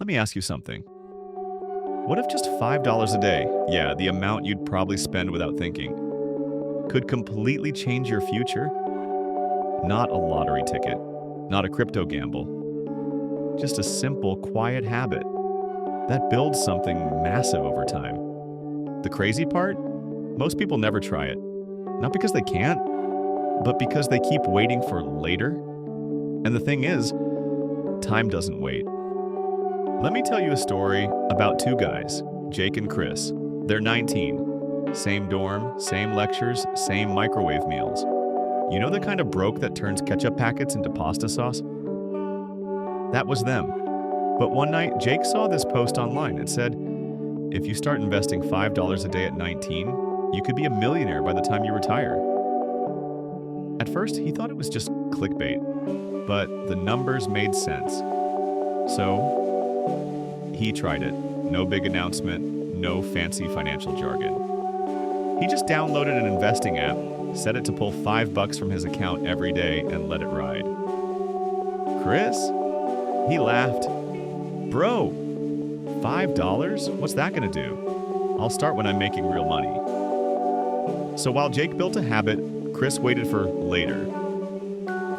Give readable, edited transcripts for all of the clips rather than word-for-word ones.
Let me ask you something. What if just $5 a day, yeah, the amount you'd probably spend without thinking, could completely change your future? Not a lottery ticket, not a crypto gamble, just a simple, quiet habit that builds something massive over time. The crazy part? Most people never try it. Not because they can't, but because they keep waiting for later. And the thing is, time doesn't wait. Let me tell you a story about two guys, Jake and Chris. They're 19. Same dorm, same lectures, same microwave meals. You know the kind of broke that turns ketchup packets into pasta sauce? That was them. But one night, Jake saw this post online. It said, if you start investing $5 a day at 19, you could be a millionaire by the time you retire. At first, he thought it was just clickbait, but the numbers made sense. So, he tried it. No big announcement, no fancy financial jargon. He just downloaded an investing app, set it to pull $5 from his account every day, and let it ride. Chris? He laughed. Bro, $5? What's that gonna do? I'll start when I'm making real money. So while Jake built a habit, Chris waited for later.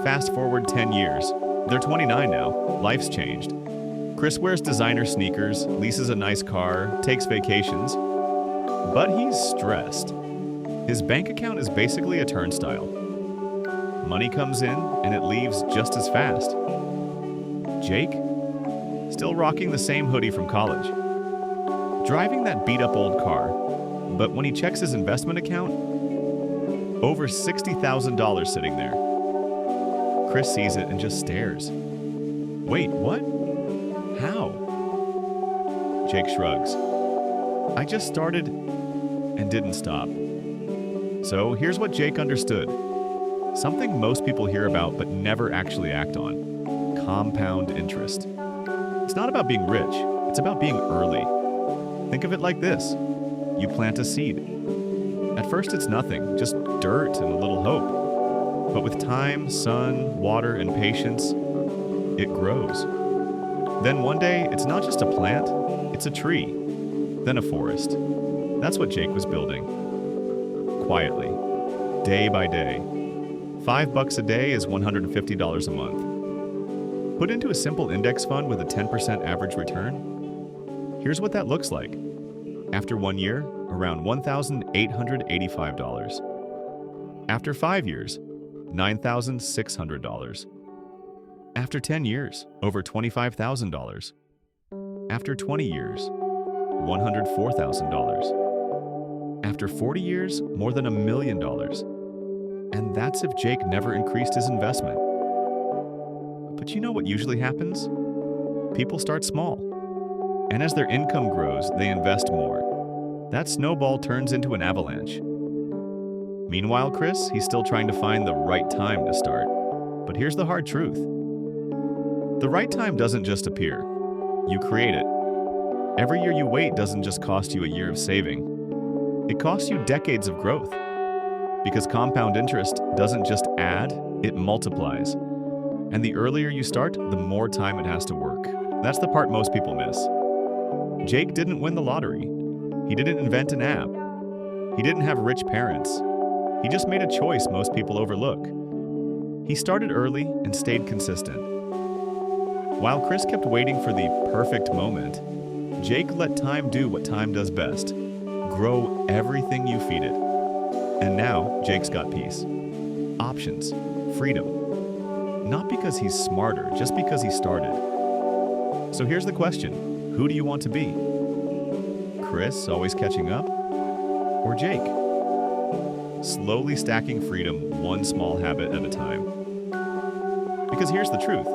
Fast forward 10 years. They're 29 now. Life's changed. Chris wears designer sneakers, leases a nice car, takes vacations, but he's stressed. His bank account is basically a turnstile. Money comes in and it leaves just as fast. Jake? Still rocking the same hoodie from college. Driving that beat-up old car, but when he checks his investment account, over $60,000 sitting there. Chris sees it and just stares. Wait, what? How? Jake shrugs. I just started and didn't stop. So here's what Jake understood. Something most people hear about but never actually act on. Compound interest. It's not about being rich, it's about being early. Think of it like this. You plant a seed. At first it's nothing, just dirt and a little hope. But with time, sun, water, and patience, it grows. Then one day, it's not just a plant, it's a tree, then a forest. That's what Jake was building. Quietly, day by day. $5 a day is $150 a month. Put into a simple index fund with a 10% average return. Here's what that looks like. After 1 year, around $1,885. After 5 years, $9,600. After 10 years, over $25,000. After 20 years, $104,000. After 40 years, more than $1 million. And that's if Jake never increased his investment. But you know what usually happens? People start small. And as their income grows, they invest more. That snowball turns into an avalanche. Meanwhile, Chris, he's still trying to find the right time to start. But here's the hard truth. The right time doesn't just appear. You create it. Every year you wait doesn't just cost you a year of saving. It costs you decades of growth. Because compound interest doesn't just add, it multiplies. And the earlier you start, the more time it has to work. That's the part most people miss. Jake didn't win the lottery. He didn't invent an app. He didn't have rich parents. He just made a choice most people overlook. He started early and stayed consistent. While Chris kept waiting for the perfect moment, Jake let time do what time does best. Grow everything you feed it. And now, Jake's got peace. Options. Freedom. Not because he's smarter, just because he started. So here's the question. Who do you want to be? Chris, always catching up? Or Jake? Slowly stacking freedom one small habit at a time. Because here's the truth.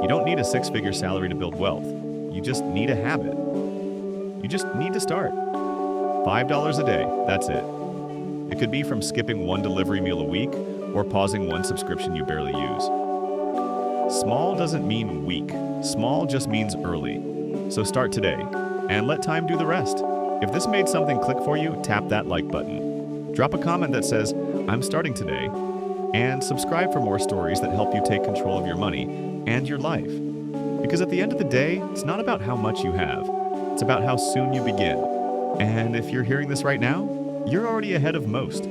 You don't need a six-figure salary to build wealth. You just need a habit. You just need to start. $5 a day, that's it. It could be from skipping one delivery meal a week or pausing one subscription you barely use. Small doesn't mean weak. Small just means early. So start today and let time do the rest. If this made something click for you, tap that like button. Drop a comment that says, I'm starting today, and subscribe for more stories that help you take control of your money and your life. Because at the end of the day, it's not about how much you have, it's about how soon you begin. And if you're hearing this right now, you're already ahead of most.